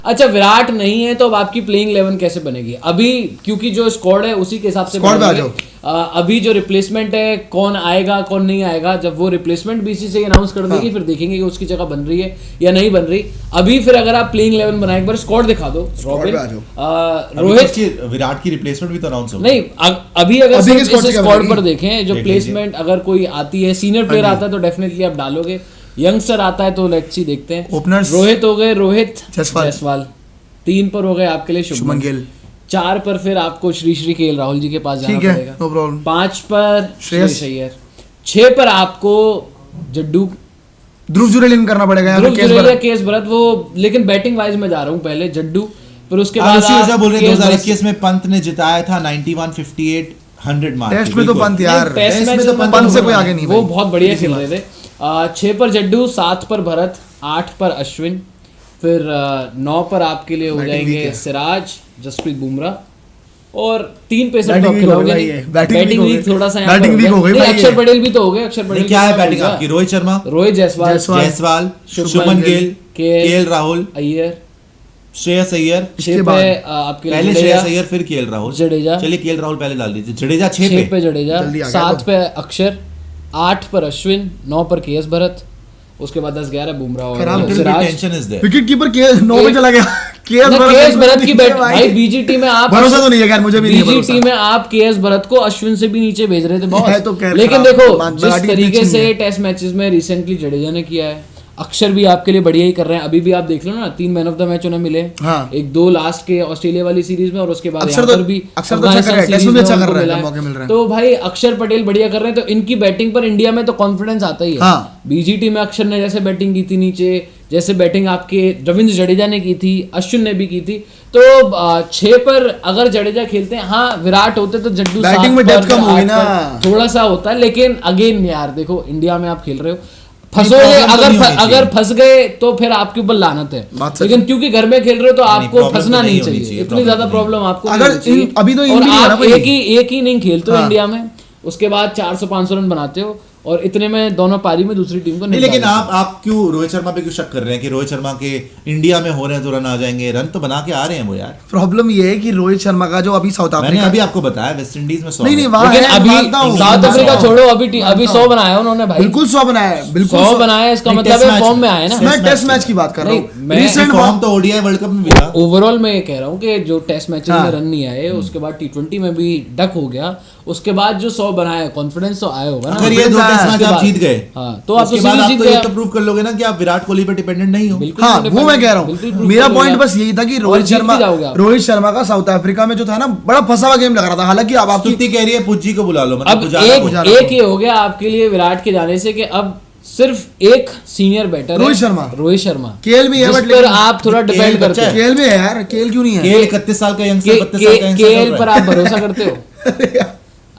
अच्छा विराट नहीं है तो अब आपकी प्लेइंग 11 कैसे बनेगी अभी, क्योंकि जो स्क्वाड है उसी के हिसाब से बनेगी। अभी जो रिप्लेसमेंट है कौन आएगा कौन नहीं आएगा, जब वो रिप्लेसमेंट बीसीसीआई अनाउंस कर देगी फिर देखेंगे कि उसकी जगह बन रही है या नहीं बन रही। अभी फिर अगर आप प्लेइंग 11 बनाए, एक बार स्क्वाड दिखा दो। रॉबिन, रोहित, विराट की रिप्लेसमेंट भी तो अनाउंस हो नहीं अभी अगर स्क्वाड पर देखें जो प्लेसमेंट अगर कोई आती है, सीनियर प्लेयर आता है तो डेफिनेटली आप डालोगे, यंगस्टर आता है तो लेट्स सी देखते हैं। ओपनर्स रोहित हो गए, रोहित जायसवाल 3 पर हो गए आपके लिए शुभमन गिल, 4 पर फिर आपको श्री केएल राहुल जी के पास जाना पड़ेगा, नो प्रॉब्लम। 5 पर श्रेयस अय्यर, 6 पर आपको जड्डू, ध्रुव जुरेलिन करना पड़ेगा, केएस भरत वो, लेकिन बैटिंग वाइज में जा रहा हूँ पहले जड्डू, फिर उसके बाद आप बोल रहे 2021 में पंत ने जिताया था 91 58 100 मार्क। टेस्ट में तो पंत यार, टेस्ट में तो पंत से कोई आगे नहीं, वो बहुत बढ़िया खेल रहे थे। 6 पर जड्डू, 7 पर भरत, 8 पर अश्विन, फिर 9 पर आपके लिए हो जाएंगे सिराज, जसप्रीत बुमराह और 3 पेसर टॉप खिलाओगे। बैटिंग वीक थोड़ा सा यहाँ पर, अक्षर पटेल भी तो हो गए। अक्षर पटेल क्या है बैटिंग आपकी? रोहित शर्मा, रोहित जायसवाल, शुभमन गिल, केएल राहुल, अय्यर, श्रेयस अय्यर, आपके पहले श्रेयस अय्यर फिर केएल राहुल, जडेजा, चलिए केएल राहुल पहले डाल दीजिए, जडेजा 6 पे जडेजा, 7 पे अक्षर, 8 पर अश्विन, 9 पर केएस भरत, उसके बाद 10-11 बुमराह और सिराज। विकेट कीपर 9 पे चला गया। केएस भरत की बैट भाई बीजीटी में आप भरोसा तो नहीं है यार, मुझे भी नहीं बीजीटी में आप केएस भरत को अश्विन से भी नीचे भेज रहे थे बॉस। तो लेकिन देखो जिस तरीके से टेस्ट मैचेस में रिसेंटली जडेजा ने किया है, अक्षर भी आपके लिए बढ़िया ही कर रहे हैं। अभी भी आप देख लो ना, 3 मैन ऑफ द मैच उन्हें मिले, 1-2 लास्ट के ऑस्ट्रेलिया वाली सीरीज में और उसके बाद यहाँ पर भी तो भाई अक्षर पटेल बढ़िया कर रहे हैं। तो इनकी बैटिंग पर इंडिया में तो कॉन्फिडेंस आता ही है। बीजीटी में अक्षर ने जैसे बैटिंग की थी नीचे, जैसे बैटिंग आपके रविंद्र जडेजा ने की थी, अश्विन ने भी की थी, तो 6 पर अगर जडेजा खेलते हैं, हाँ विराट होते तो जड्डू बैटिंग में डेप्थ कम होगी ना, थोड़ा सा होता है। लेकिन अगेन यार देखो इंडिया में आप खेल रहे हो, फंसोगे अगर फंस गए तो फिर आपके ऊपर लानत है, लेकिन क्योंकि घर में खेल रहे हो तो आपको फंसना नहीं चाहिए। इतनी ज्यादा प्रॉब्लम आपको अगर अभी तो आप एक ही नहीं खेलते हो इंडिया में, उसके बाद 400-500 रन बनाते हो और इतने में दोनों पारी में दूसरी टीम को नहीं। लेकिन आप क्यों रोहित शर्मा पे क्यों शक कर रहे हैं कि रोहित शर्मा के इंडिया में हो रहे हैं तो रन आ जाएंगे? रन तो बना के आ रहे हैं वो यार। प्रॉब्लम ये है कि रोहित शर्मा का जो अभी साउथ अफ्रीका, मैंने अभी आपको बताया वेस्ट इंडीज में 100, नहीं लेकिन अभी साउथ अफ्रीका छोड़ो, अभी 100 बनाया उन्होंने भाई, बिल्कुल 100 बनाया, बिल्कुल 100 बनाया। इसका मतलब है फॉर्म में आए ना। मैं टेस्ट मैच की बात कर रहा हूँ, रिसेंट फॉर्म तो ओडीआई वर्ल्ड कप में भी था। ओवरऑल मैं ये कह रहा हूँ कि जो टेस्ट मैचेस में रन नहीं आए, उसके बाद T20 में भी डक हो गया, उसके बाद जो 100 बनाया, कॉन्फिडेंस तो आया होगा ना। अगर ये 2 टेस्ट मैच आप जीत गए, हाँ, तो आप जीत गए, तो प्रूव कर लोगे ना कि आप विराट कोहली पे डिपेंडेंट नहीं हो। हाँ, वो मैं कह रहा हूँ। मेरा पॉइंट बस यही था कि रोहित शर्मा का साउथ अफ्रीका में जो था ना, बड़ा फंसा हुआ गेम लग रहा था। हालांकि अब आप कह रही है पुज्जी को बुला लो, अब एक ये हो गया आपके लिए विराट के जाने से कि अब सिर्फ एक senior batter Rohit Sharma, KL भी है, बट आप थोड़ा डिपेंड करते हो। केएल भी है यार, केएल क्यों नहीं है? केएल 31 साल का यंगस्टर, 32 साल का यंगस्टर, केएल पर आप भरोसा करते हो?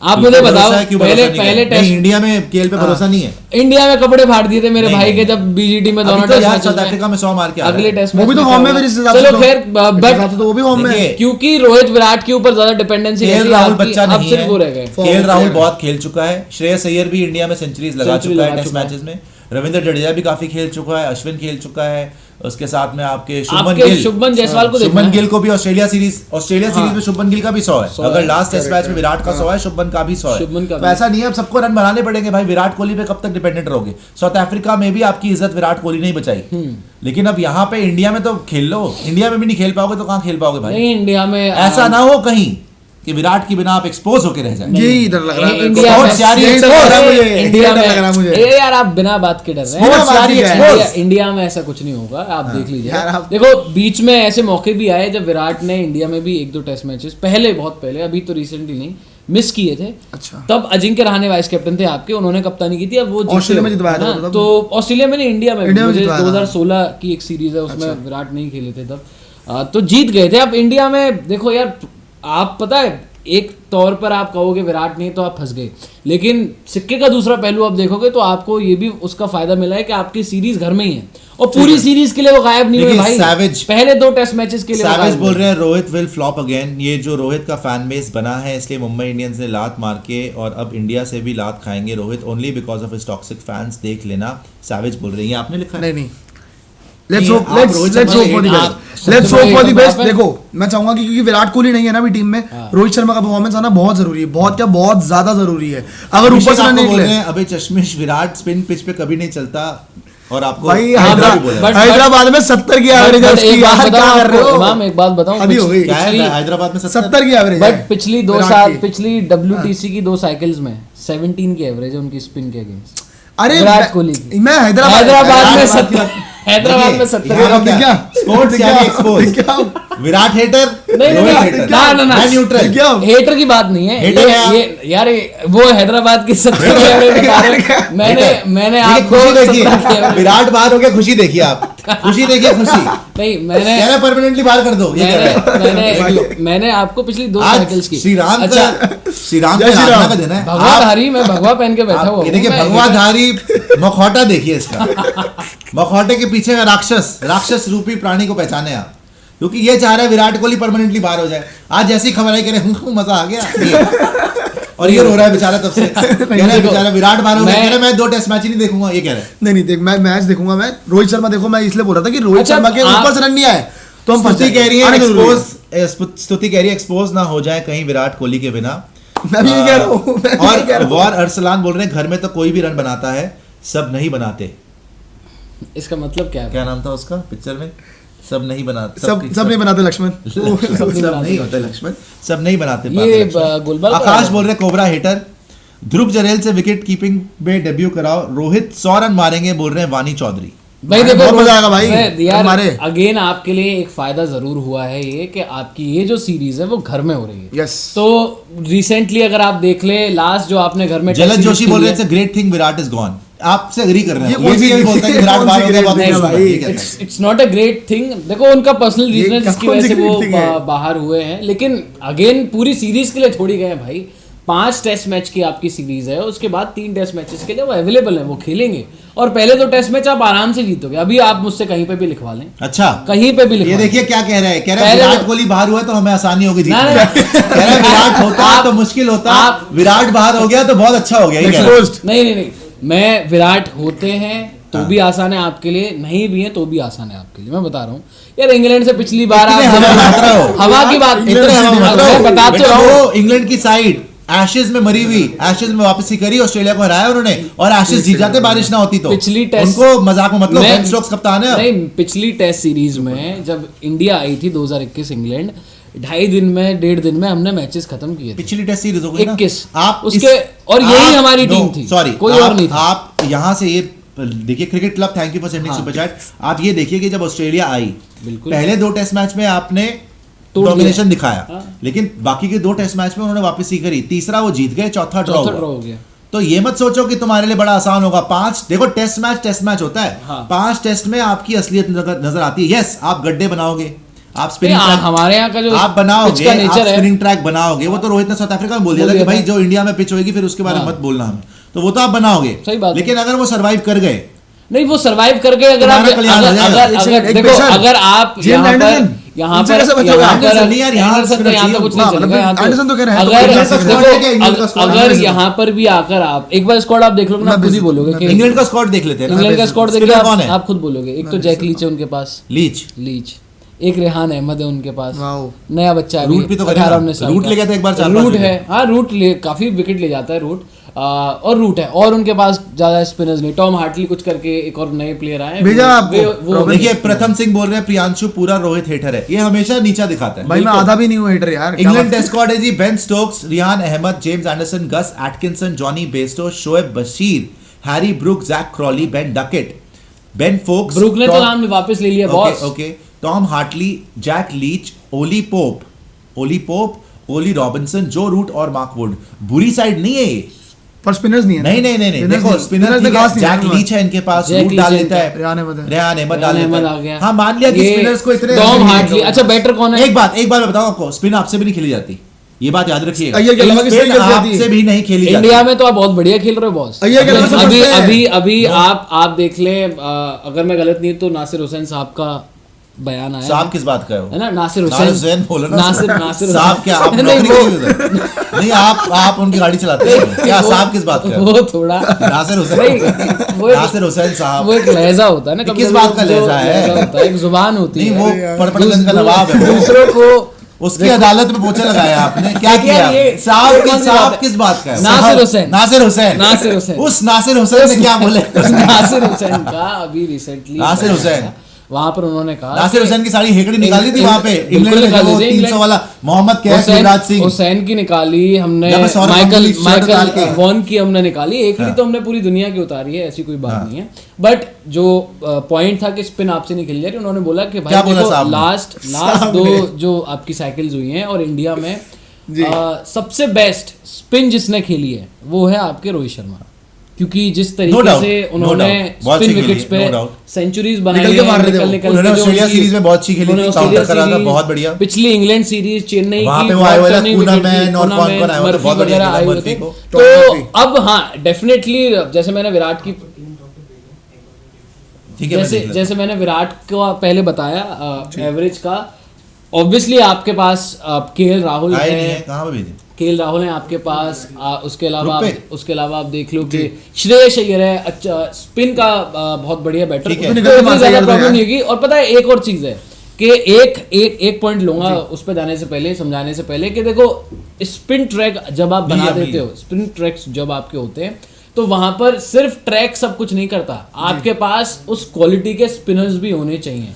आप मुझे बताओ, पहले टेस्ट इंडिया में केएल पे भरोसा नहीं है। इंडिया में कपड़े फाड़ दिए थे मेरे भाई के जब बीजीटी में दोनों टेस्ट साउथ अफ्रीका में 100 मार के अगले टेस्ट वो भी तो फॉर्म में, चलो खैर, बट वो भी फॉर्म में, क्योंकि रोहित विराट के ऊपर ज्यादा डिपेंडेंसी केएल राहुल बच्चा नहीं है, वो रह गए। केएल राहुल बहुत खेल चुका है, श्रेयस अय्यर भी इंडिया में सेंचुरीज लगा चुका है टेस्ट मैचेस में, रविंद्र जडेजा भी काफी खेल चुका है, अश्विन खेल चुका है, उसके साथ में आपके शुभमन जायसवाल को शुभमन गिल को भी ऑस्ट्रेलिया सीरीज में शुभमन गिल का भी 100 है। अगर लास्ट टेस्ट मैच में विराट का 100 है, शुभमन का भी 100 है। तो ऐसा नहीं है अब सबको रन बनाने पड़ेंगे भाई। विराट कोहली पे कब तक डिपेंडेंट रहोगे? साउथ अफ्रीका में भी आपकी इज्जत विराट कोहली नहीं बचाई, लेकिन अब यहाँ पे इंडिया में तो खेल लो। इंडिया में भी नहीं खेल पाओगे तो कहाँ खेल पाओगे भाई? इंडिया में ऐसा ना हो कहीं कि विराट की बिना आप एक्सपोज होके रह जाए। यही डर लग रहा है मुझे यार, आप बिना बात के डर रहे हैं। इंडिया में ऐसा कुछ नहीं होगा, आप देख लीजिए। देखो बीच में ऐसे मौके भी आए जब विराट ने इंडिया में भी 1-2 टेस्ट मैचेस बहुत पहले, अभी तो रिसेंटली नहीं, मिस किए थे। अच्छा। तब अजिंक्य रहाणे वाइस कैप्टन थे आपके, उन्होंने कप्तानी की थी। अब वो ऑस्ट्रेलिया में जितवाया था, तो ऑस्ट्रेलिया में नहीं, इंडिया में 2016 की एक सीरीज है, उसमें विराट नहीं खेले थे तब, तो जीत गए थे। अब इंडिया में देखो यार, आप पता है एक तौर पर आप कहोगे विराट नहीं तो आप फंस गए, लेकिन सिक्के का दूसरा पहलू आप देखोगे तो आपको ये भी उसका फायदा मिला है कि आपकी सीरीज घर में ही है और पूरी सीरीज के लिए वो गायब नहीं हुए भाई। सैवेज पहले 2 टेस्ट मैचेस के लिए सैवेज बोल रहे हैं रोहित विल फ्लॉप अगेन। ये जो रोहित का फैन बेस बना है, इसलिए मुंबई इंडियंस ने लात मार के और अब इंडिया से भी लात खाएंगे Rohit, only because of his toxic fans. देख लेना, सैवेज बोल रहे हैं, आपने लिखा नहीं let's hope for the best. देखो मैं चाहूंगा कि क्योंकि विराट कोहली नहीं है ना अभी टीम में, रोहित शर्मा का परफॉर्मेंस आना बहुत जरूरी है, बहुत ज्यादा जरूरी है। अगर ऊपर से निकले अभी चश्मिश विराट स्पिन पिच पे कभी नहीं चलता, और आपको भाई हैदराबाद में 70 की एवरेज है उसकी, यार क्या कर रहे हो? इमाम एक बात बताऊं, अभी हो गई हैदराबाद में 70 की एवरेज, बट पिछली 2 साल पिछली WTC की 2 साइकिल्स में 17 की एवरेज है उनकी स्पिन के अगेंस्ट। अरे विराट कोहली की मैं हैदराबाद में 70 क्या स्पोर्ट्स यानी एक्सपोज विराट हेटर ना हेटर की बात नहीं है ये यार, वो हैदराबाद की 70 की एवरेज बता रहे। मैंने आपको विराट बाहर हो गया, खुशी देखिए आप, खुशी देखिए, खुशी नहीं, मैंने परमानेंटली बाहर कर दो। मैंने आपको पिछली 2 साइकिल्स की श्री राम का देना है। भगवाधारी, मैं भगवा पहन के बैठा हुआ, देखिए भगवाधारी मखौटा देखिए इसका, मखौटे के पीछे का राक्षस रूपी प्राणी को पहचाने आप, क्योंकि ये चाह रहा है विराट कोहली परमानेंटली बाहर हो जाए। आज जैसी खबर आई कह रहे मजा आ गया, और ये रो रहा है बेचारा तब से, कह रहा है बेचारा विराट बाहर हो गया, कह रहा है मैं 2 टेस्ट मैच ही नहीं देखूंगा, ये कह रहा है। नहीं देख, मैं मैच देखूंगा, मैं रोहित शर्मा देखो, मैं इसलिए बोल रहा था कि रोहित शर्मा के ऊपर से रन नहीं आए तो हम स्तुति कह रही है एक्सपोज ना हो जाए कहीं विराट कोहली के बिना। मैं भी ये कह रहा हूं। और वॉर अरसलान बोल रहे हैं घर में तो कोई भी रन बनाता है, सब नहीं बनाते। इसका मतलब क्या है? क्या नाम था उसका पिक्चर में? सब नहीं बनाते, सब नहीं बनाते लक्ष्मण, सब नहीं होते लक्ष्मण, सब नहीं बनाते। ये गुलबाग आकाश बोल रहे कोबरा हेटर, ध्रुव जरेल से विकेट कीपिंग में डेब्यू कराओ, रोहित 100 रन मारेंगे बोल रहे हैं वानी चौधरी। भाई देखो मजा आएगा भाई यार, अगेन आपके लिए एक फायदा जरूर हुआ है ये कि आपकी ये जो सीरीज है वो घर में हो रही है। यस, तो रिसेंटली अगर आप देख ले, लास्ट जो आपने घर में जलज जोशी बोल रहे हैं great thing Virat is gone, आपसे एग्री कर रहे हैं। ये भी बोलता है कि विराट बाहर हो गया, it's not a great thing. देखो उनका पर्सनल रीजन जिसकी वजह से वो बाहर हुए हैं, लेकिन अगेन पूरी सीरीज के लिए थोड़ी गए भाई। 5 टेस्ट मैच की आपकी सीरीज है, उसके बाद 3 टेस्ट मैचेस के लिए वो अवेलेबल है, वो खेलेंगे, और पहले 2 टेस्ट मैच आप आराम से जीतोगे। अभी आप मुझसे कहीं पे भी लिखवा लें, अच्छा कहीं पे भी लिखवा। ये देखिए क्या कह रहे हैं, कह रहे हैं विराट कोहली बाहर हुआ तो हमें आसानी होगी जीतने में। कह रहे हैं विराट होता तो मुश्किल होता, विराट बाहर हो गया तो बहुत अच्छा हो गया। नहीं, मैं विराट होते हैं तो भी आसान है आपके लिए, नहीं भी है तो भी आसान है आपके लिए। मैं बता रहा हूँ यार, इंग्लैंड से पिछली बार आप हवा की बात बता तो रहा हूँ। इंग्लैंड की साइड एशेज में मरी हुई, एशेज में वापसी करी, ऑस्ट्रेलिया को हराया उन्होंने, और एशेज जीत जाते बारिश ना होती तो। पिछली टेस्ट उनको मजाक में मतलब बेन स्टोक्स कप्तान है। नहीं, पिछली टेस्ट सीरीज में जब इंडिया आई थी 2021 इंग्लैंड, 2.5 दिन में 1.5 दिन में हमने मैचेस खत्म किए थे। पिछली टेस्ट सीरीज हो गई ना 21 आप उसके, और यही हमारी टीम थी, सॉरी कोई और नहीं था। आप यहाँ से ये देखिए, cricket club thank you for sending super chat. आप ये देखिए कि जब ऑस्ट्रेलिया आई, पहले 2 टेस्ट मैच में आपने डोमिनेशन दिखाया, लेकिन बाकी के 2 टेस्ट मैच में उन्होंने वापसी करी, तीसरा वो जीत गए, चौथा ड्रॉ हो गया। तो ये मत सोचो कि तुम्हारे लिए बड़ा आसान होगा। 5 देखो टेस्ट मैच होता है, 5 टेस्ट में आपकी असलियत नजर आती है। यस, आप गड्ढे बनाओगे, आप स्पिनिंग ट्रैक, हमारे यहाँ का जो आप बनाओगे, आप स्पिनिंग ट्रैक बनाओगे, वो तो रोहित ने साउथ अफ्रीका में बोल दिया था कि भाई जो इंडिया में पिच होगी फिर उसके बारे में मत बोलना हमें, तो वो तो आप बनाओगे। सही बात। लेकिन अगर वो सर्वाइव कर गए, नहीं वो सर्वाइव कर गए, अगर आप देखो, अगर आप यहाँ पर अगर यहाँ पर भी आकर आप एक बार स्क्वाड आप देख लो ना, खुद ही बोलोगे। इंग्लैंड का स्क्वाड देख लेते हैं, इंग्लैंड का स्क्वाड देख के आप खुद बोलोगे। एक तो जैक लीच है उनके पास, लीच एक रेहान अहमद है उनके पास, नया बच्चा है, रूट भी तो 18-19 साल, रूट ले गया था एक बार, रूट है, हाँ रूट काफी विकेट ले जाता है रूट, और रूट है, और उनके पास ज्यादा स्पिनर्स नहीं। टॉम हार्टली कुछ करके एक और नए प्लेयर आए वो देखिए। प्रथम सिंह बोल रहे हैं प्रियांशु पूरा रोहित हेटर है, ये हमेशा नीचा दिखाता है। भाई मैं आधा भी नहीं हूँ हेटर यार। इंग्लैंड टेस्ट स्क्वाड है जी, Ben Stokes, Rehan Ahmed, James Anderson, Gus Atkinson, Jonny Bairstow, Shoaib Bashir, Harry Brook, Zak Crawley, Ben Duckett, Ben Foakes, Brook ने तो नाम वापस ले लिया boss, okay, Tom Hartley, Jack Leach, Ollie Pope, Ollie Robinson, Joe Root और Mark Wood. बुरी side नहीं है ये, पर स्पिनर्स नहीं है। नहीं देखो, स्पिनर जैक लीच है इनके पास, रूट डाल लेता है, रेहान अहमद डाल लेता है। हाँ मान लिया कि स्पिनर्स को इतने टॉम हार्टली, अच्छा बैटर कौन है? एक बात बताओ आपको, स्पिन आपसे भी नहीं खेली जाती, ये बात याद रखिएगा। आपसे भी नहीं खेली जाती। इंडिया में तो आप बहुत बढ़िया खेल रहे हो बॉस। अभी आप देख ले, अगर मैं गलत नहीं तो नासिर हुसैन साहब का बयान आया साहब किस बात का है ना, नासिर हुसैन बोलो ना, नासिर साहब क्या आप नहीं आप उनकी गाड़ी चलाते हैं क्या, साहब किस बात का, वो थोड़ा नासिर हुसैन साहब, वो एक लहजा होता है ना, किस बात का लहजा है, एक जुबान होती है, वो पड़पड़गंज का नवाब है, दूसरों को उसकी अदालत में पोछा लगाया आपने, क्या किया साहब किस बात का है, नासिर हुसैन उस नासिर हुसैन ने क्या बोले, नासिर हुसैन का अभी रिसेंटली नासिर हुसैन वहां पर उन्होंने कहा नासिर हुसैन की सारी हेकड़ी निकाली थी वहां पे इंग्लैंड में, वो 300 वाला मोहम्मद कैफ युवराज सिंह हुसैन की निकाली हमने, माइकल वॉन की हमने निकाली, हेकड़ी तो हमने पूरी दुनिया की उतारी है, ऐसी कोई बात नहीं है। बट जो पॉइंट था कि स्पिन आपसे नहीं खेली जा रही, उन्होंने बोला कि भाई देखो लास्ट दो जो आपकी साइकिल्स हुई हैं और इंडिया में सबसे बेस्ट स्पिन जिसने खेली है वो है आपके रोहित शर्मा, क्योंकि जिस तरीके से उन्होंने स्पिन विकेट्स पे सेंचुरीज बनाई है, ऑस्ट्रेलिया सीरीज में बहुत अच्छी खेली थी, काउंटर करा था बहुत बढ़िया, पिछली इंग्लैंड सीरीज चेन्नई वहां पे वो आए हुए थे टूर्नामेंट और कौन आए हुए थे, बहुत बढ़िया आए हुए थे। तो अब हाँ डेफिनेटली जैसे मैंने विराट की जैसे मैंने विराट का पहले बताया एवरेज का, ऑब्वियसली आपके पास केएल राहुल है, कहां पे भेजे केएल राहुल है आपके पास, उसके अलावा आप देख लो कि श्रेयस अय्यर है, अच्छा स्पिन का बहुत बढ़िया बैटर, ज्यादा प्रॉब्लम नहीं होगी। और पता है एक और चीज है कि एक पॉइंट लूंगा उस पर जाने से पहले, समझाने से पहले, कि देखो स्पिन ट्रैक जब आप बना देते हो, स्पिन ट्रैक्स जब आपके होते हैं तो वहां पर सिर्फ ट्रैक सब कुछ नहीं करता, आपके पास उस क्वालिटी के स्पिनर्स भी होने चाहिए।